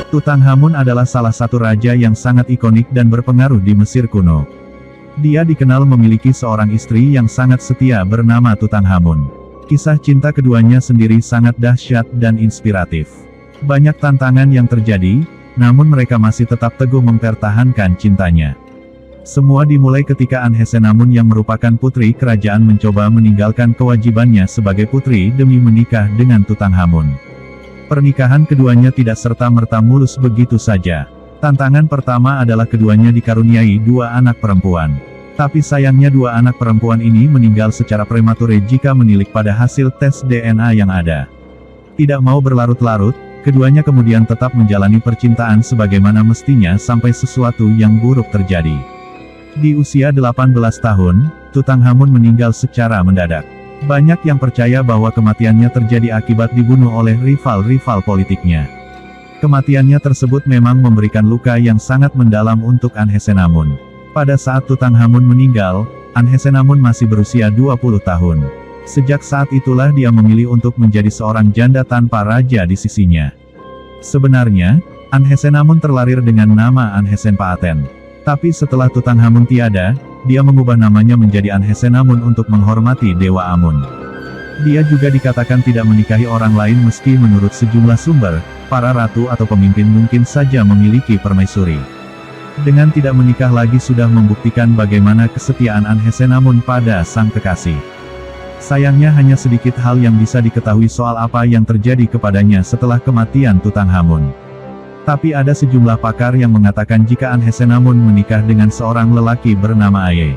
Tutankhamun adalah salah satu raja yang sangat ikonik dan berpengaruh di Mesir kuno. Dia dikenal memiliki seorang istri yang sangat setia bernama Tutankhamun. Kisah cinta keduanya sendiri sangat dahsyat dan inspiratif. Banyak tantangan yang terjadi, namun mereka masih tetap teguh mempertahankan cintanya. Semua dimulai ketika Anhesenamun yang merupakan putri kerajaan mencoba meninggalkan kewajibannya sebagai putri demi menikah dengan Tutankhamun. Pernikahan keduanya tidak serta-merta mulus begitu saja. Tantangan pertama adalah keduanya dikaruniai dua anak perempuan. Tapi sayangnya dua anak perempuan ini meninggal secara premature jika menilik pada hasil tes DNA yang ada. Tidak mau berlarut-larut, keduanya kemudian tetap menjalani percintaan sebagaimana mestinya sampai sesuatu yang buruk terjadi. Di usia 18 tahun, Tutankhamun meninggal secara mendadak. Banyak yang percaya bahwa kematiannya terjadi akibat dibunuh oleh rival-rival politiknya. Kematiannya tersebut memang memberikan luka yang sangat mendalam untuk Anhesenamun. Pada saat Tutankhamun meninggal, Anhesenamun masih berusia 20 tahun. Sejak saat itulah dia memilih untuk menjadi seorang janda tanpa raja di sisinya. Sebenarnya, Anhesenamun terlahir dengan nama Anhesenpaaten. Tapi setelah Tutankhamun tiada, dia mengubah namanya menjadi Anhesenamun untuk menghormati Dewa Amun. Dia juga dikatakan tidak menikahi orang lain meski menurut sejumlah sumber, para ratu atau pemimpin mungkin saja memiliki permaisuri. Dengan tidak menikah lagi sudah membuktikan bagaimana kesetiaan Anhesenamun pada sang kekasih. Sayangnya hanya sedikit hal yang bisa diketahui soal apa yang terjadi kepadanya setelah kematian Tutankhamun. Tapi ada sejumlah pakar yang mengatakan jika Anhesenamun menikah dengan seorang lelaki bernama Aye.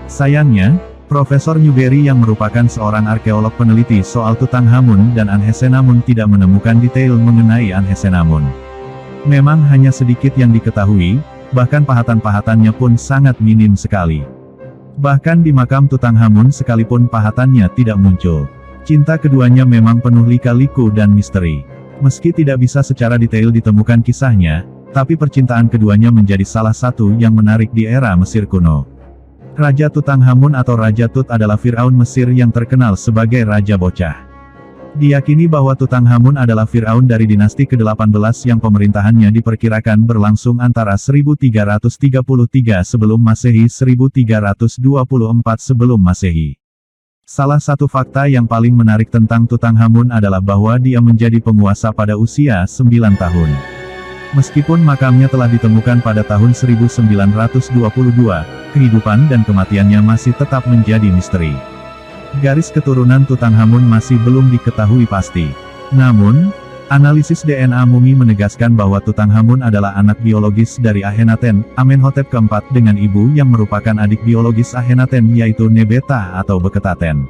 Sayangnya, Profesor Newberry yang merupakan seorang arkeolog peneliti soal Tutankhamun dan Anhesenamun tidak menemukan detail mengenai Anhesenamun. Memang hanya sedikit yang diketahui, bahkan pahatan-pahatannya pun sangat minim sekali. Bahkan di makam Tutankhamun sekalipun pahatannya tidak muncul. Cinta keduanya memang penuh lika-liku dan misteri. Meski tidak bisa secara detail ditemukan kisahnya, tapi percintaan keduanya menjadi salah satu yang menarik di era Mesir kuno. Raja Tutankhamun atau Raja Tut adalah Firaun Mesir yang terkenal sebagai Raja Bocah. Diyakini bahwa Tutankhamun adalah Firaun dari dinasti ke-18 yang pemerintahannya diperkirakan berlangsung antara 1333 sebelum Masehi 1324 sebelum Masehi. Salah satu fakta yang paling menarik tentang Tutankhamun adalah bahwa dia menjadi penguasa pada usia 9 tahun. Meskipun makamnya telah ditemukan pada tahun 1922, kehidupan dan kematiannya masih tetap menjadi misteri. Garis keturunan Tutankhamun masih belum diketahui pasti. Namun, analisis DNA mumi menegaskan bahwa Tutankhamun adalah anak biologis dari Akhenaten, Amenhotep keempat dengan ibu yang merupakan adik biologis Akhenaten yaitu Nebeta atau Beketaten.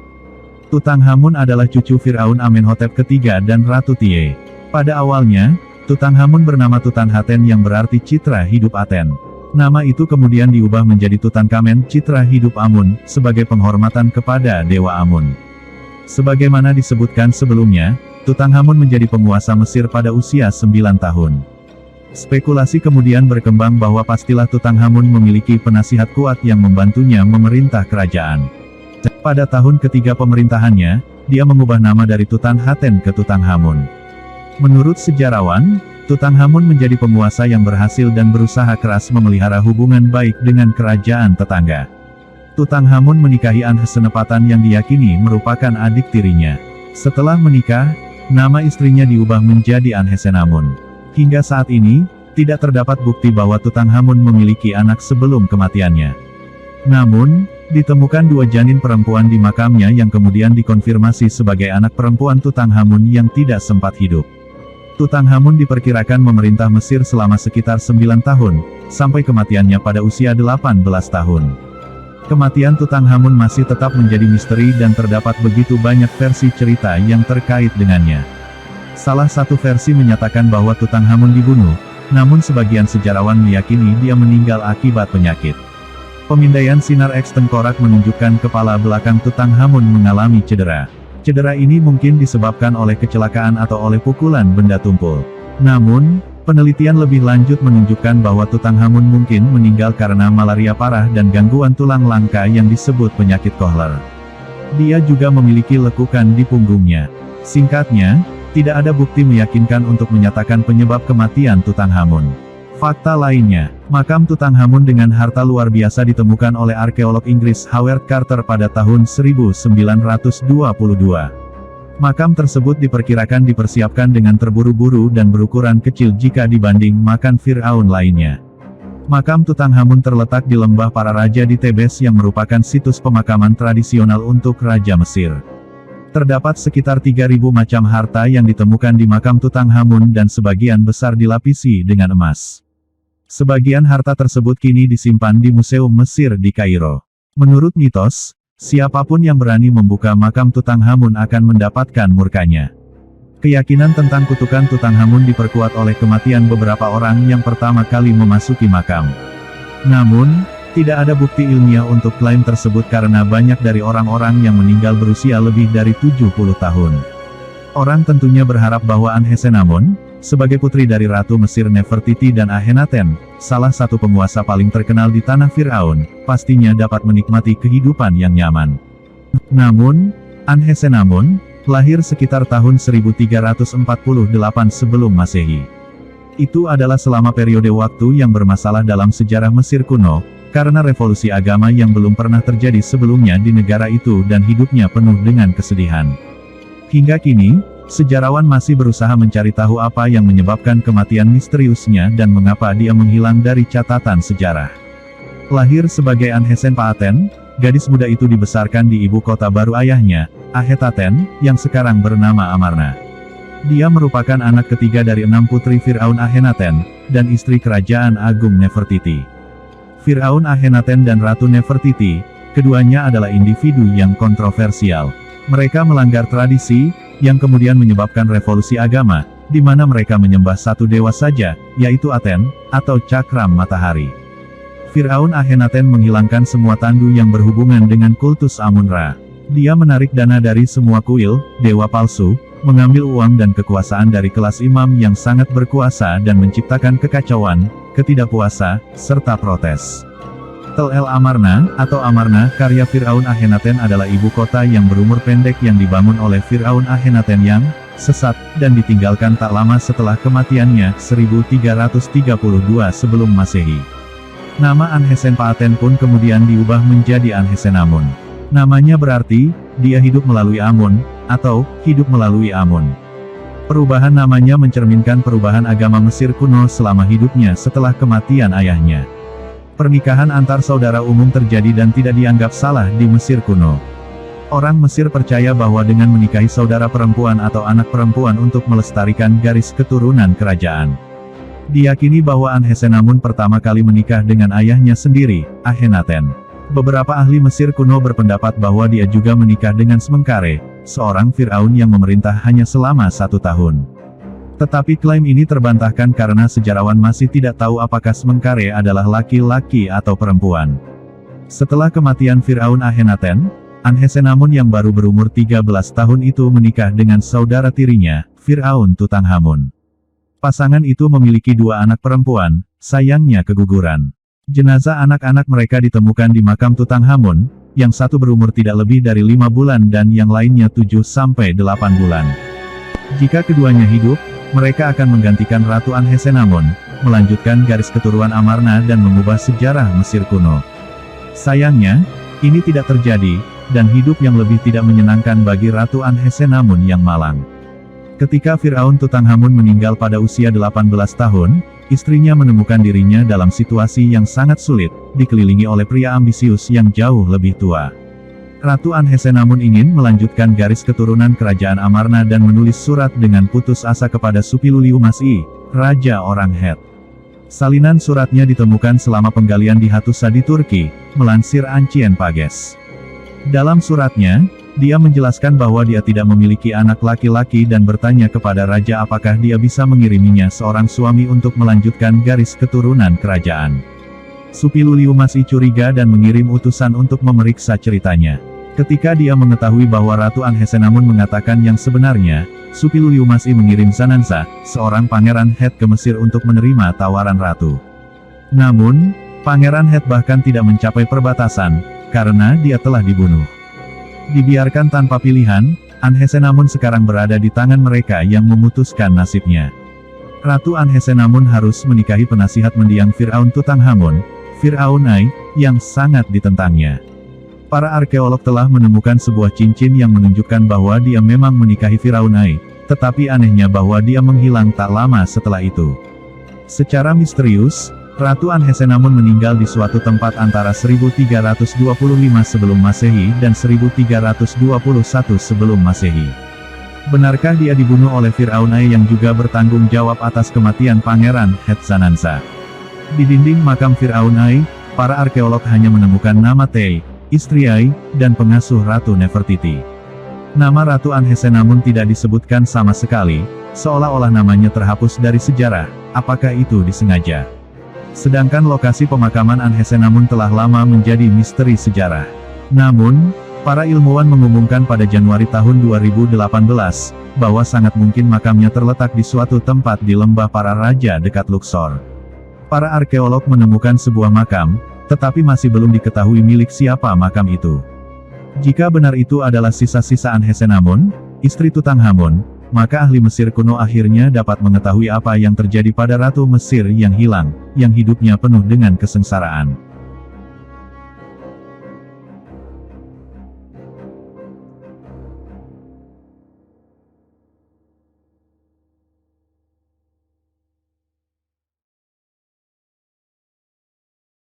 Tutankhamun adalah cucu Firaun Amenhotep ketiga dan Ratu Tie. Pada awalnya, Tutankhamun bernama Tutanhaten yang berarti citra hidup Aten. Nama itu kemudian diubah menjadi Tutankhamen citra hidup Amun, sebagai penghormatan kepada Dewa Amun. Sebagaimana disebutkan sebelumnya, Tutankhamun menjadi penguasa Mesir pada usia 9 tahun. Spekulasi kemudian berkembang bahwa pastilah Tutankhamun memiliki penasihat kuat yang membantunya memerintah kerajaan. Pada tahun ketiga pemerintahannya, dia mengubah nama dari Tutanhaten ke Tutankhamun. Menurut sejarawan, Tutankhamun menjadi penguasa yang berhasil dan berusaha keras memelihara hubungan baik dengan kerajaan tetangga. Tutankhamun menikahi Anhesenpaaten yang diyakini merupakan adik tirinya. Setelah menikah, nama istrinya diubah menjadi Anhesenamun. Hingga saat ini, tidak terdapat bukti bahwa Tutankhamun memiliki anak sebelum kematiannya. Namun, ditemukan dua janin perempuan di makamnya yang kemudian dikonfirmasi sebagai anak perempuan Tutankhamun yang tidak sempat hidup. Tutankhamun diperkirakan memerintah Mesir selama sekitar 9 tahun, sampai kematiannya pada usia 18 tahun. Kematian Tutankhamun masih tetap menjadi misteri dan terdapat begitu banyak versi cerita yang terkait dengannya. Salah satu versi menyatakan bahwa Tutankhamun dibunuh, namun sebagian sejarawan meyakini dia meninggal akibat penyakit. Pemindaian sinar X tengkorak menunjukkan kepala belakang Tutankhamun mengalami cedera. Cedera ini mungkin disebabkan oleh kecelakaan atau oleh pukulan benda tumpul. Namun, penelitian lebih lanjut menunjukkan bahwa Tutankhamun mungkin meninggal karena malaria parah dan gangguan tulang langka yang disebut penyakit Kohler. Dia juga memiliki lekukan di punggungnya. Singkatnya, Tidak ada bukti meyakinkan untuk menyatakan penyebab kematian Tutankhamun. Fakta lainnya, makam Tutankhamun dengan harta luar biasa ditemukan oleh arkeolog Inggris Howard Carter pada tahun 1922. Makam tersebut diperkirakan dipersiapkan dengan terburu-buru dan berukuran kecil jika dibanding makam Fir'aun lainnya. Makam Tutankhamun terletak di lembah para raja di Tebes yang merupakan situs pemakaman tradisional untuk Raja Mesir. Terdapat sekitar 3.000 macam harta yang ditemukan di makam Tutankhamun dan sebagian besar dilapisi dengan emas. Sebagian harta tersebut kini disimpan di Museum Mesir di Kairo. Menurut mitos, siapapun yang berani membuka makam Tutankhamun akan mendapatkan murkanya. Keyakinan tentang kutukan Tutankhamun diperkuat oleh kematian beberapa orang yang pertama kali memasuki makam. Namun, tidak ada bukti ilmiah untuk klaim tersebut karena banyak dari orang-orang yang meninggal berusia lebih dari 70 tahun. Orang tentunya berharap bahwa Anhesenamun, sebagai putri dari Ratu Mesir Nefertiti dan Akhenaten, salah satu penguasa paling terkenal di tanah Fir'aun, pastinya dapat menikmati kehidupan yang nyaman. Namun, Anhesenamun, lahir sekitar tahun 1348 sebelum Masehi. Itu adalah selama periode waktu yang bermasalah dalam sejarah Mesir kuno, karena revolusi agama yang belum pernah terjadi sebelumnya di negara itu dan hidupnya penuh dengan kesedihan. Hingga kini, sejarawan masih berusaha mencari tahu apa yang menyebabkan kematian misteriusnya dan mengapa dia menghilang dari catatan sejarah. Lahir sebagai Anhesen-Paaten, gadis muda itu dibesarkan di ibu kota baru ayahnya, Akhetaten, yang sekarang bernama Amarna. Dia merupakan anak ketiga dari 6 putri Fir'aun Akhenaten, dan istri kerajaan agung Nefertiti. Fir'aun Akhenaten dan Ratu Nefertiti, keduanya adalah individu yang kontroversial. Mereka melanggar tradisi, yang kemudian menyebabkan revolusi agama, di mana mereka menyembah satu dewa saja, yaitu Aten, atau cakram matahari. Fir'aun Akhenaten menghilangkan semua tandu yang berhubungan dengan kultus Amun-Ra. Dia menarik dana dari semua kuil, dewa palsu, mengambil uang dan kekuasaan dari kelas imam yang sangat berkuasa dan menciptakan kekacauan, ketidakpuasa, serta protes. Tel El Amarna, atau Amarna, karya Fir'aun Akhenaten adalah ibu kota yang berumur pendek yang dibangun oleh Fir'aun Akhenaten yang sesat, dan ditinggalkan tak lama setelah kematiannya, 1332 sebelum Masehi. Nama Anhesen-Paaten pun kemudian diubah menjadi Anhesenamun. Namanya berarti, dia hidup melalui Amun, atau, hidup melalui Amun. Perubahan namanya mencerminkan perubahan agama Mesir kuno selama hidupnya setelah kematian ayahnya. Pernikahan antar saudara umum terjadi dan tidak dianggap salah di Mesir kuno. Orang Mesir percaya bahwa dengan menikahi saudara perempuan atau anak perempuan untuk melestarikan garis keturunan kerajaan. Diyakini bahwa Anhesenamun pertama kali menikah dengan ayahnya sendiri, Akhenaten. Beberapa ahli Mesir kuno berpendapat bahwa dia juga menikah dengan Semenkare, seorang Fir'aun yang memerintah hanya selama 1 tahun. Tetapi klaim ini terbantahkan karena sejarawan masih tidak tahu apakah Semenkare adalah laki-laki atau perempuan. Setelah kematian Fir'aun Akhenaten, Anhesenamun yang baru berumur 13 tahun itu menikah dengan saudara tirinya, Fir'aun Tutankhamun. Pasangan itu memiliki 2 anak perempuan, sayangnya keguguran. Jenazah anak-anak mereka ditemukan di makam Tutankhamun, yang satu berumur tidak lebih dari 5 bulan dan yang lainnya 7-8 bulan. Jika keduanya hidup, mereka akan menggantikan Ratu Anhesenamun, melanjutkan garis keturunan Amarna dan mengubah sejarah Mesir kuno. Sayangnya, ini tidak terjadi, dan hidup yang lebih tidak menyenangkan bagi Ratu Anhesenamun yang malang. Ketika Fir'aun Tutankhamun meninggal pada usia 18 tahun, istrinya menemukan dirinya dalam situasi yang sangat sulit, dikelilingi oleh pria ambisius yang jauh lebih tua. Ratu Anhesenamun ingin melanjutkan garis keturunan kerajaan Amarna dan menulis surat dengan putus asa kepada Suppiluliuma-I, Raja orang Het. Salinan suratnya ditemukan selama penggalian di Hattusa di Turki, melansir Ancient Pages. Dalam suratnya, dia menjelaskan bahwa dia tidak memiliki anak laki-laki dan bertanya kepada raja apakah dia bisa mengiriminya seorang suami untuk melanjutkan garis keturunan kerajaan. Suppiluliuma-I curiga dan mengirim utusan untuk memeriksa ceritanya. Ketika dia mengetahui bahwa Ratu Anhesenamun mengatakan yang sebenarnya, Suppiluliuma-I mengirim Zananza, seorang pangeran Het ke Mesir untuk menerima tawaran ratu. Namun, pangeran Het bahkan tidak mencapai perbatasan, karena dia telah dibunuh. Dibiarkan tanpa pilihan, Anhesenamun sekarang berada di tangan mereka yang memutuskan nasibnya. Ratu Anhesenamun harus menikahi penasihat mendiang Firaun Tutankhamun, Firaun Ai, yang sangat ditentangnya. Para arkeolog telah menemukan sebuah cincin yang menunjukkan bahwa dia memang menikahi Firaun Ai, tetapi anehnya bahwa dia menghilang tak lama setelah itu. Secara misterius, Ratu Anhesenamun meninggal di suatu tempat antara 1325 sebelum Masehi dan 1321 sebelum Masehi. Benarkah dia dibunuh oleh Firaun Ai yang juga bertanggung jawab atas kematian Pangeran Hetsanansa? Di dinding makam Firaun Ai, para arkeolog hanya menemukan nama Tei, istri Ai, dan pengasuh Ratu Nefertiti. Nama Ratu Anhesenamun tidak disebutkan sama sekali, seolah-olah namanya terhapus dari sejarah. Apakah itu disengaja? Sedangkan lokasi pemakaman Anhesenamun telah lama menjadi misteri sejarah. Namun, para ilmuwan mengumumkan pada Januari tahun 2018, bahwa sangat mungkin makamnya terletak di suatu tempat di lembah para raja dekat Luxor. Para arkeolog menemukan sebuah makam, tetapi masih belum diketahui milik siapa makam itu. Jika benar itu adalah sisa-sisa Anhesenamun, istri Tutankhamun, maka ahli Mesir kuno akhirnya dapat mengetahui apa yang terjadi pada Ratu Mesir yang hilang, yang hidupnya penuh dengan kesengsaraan.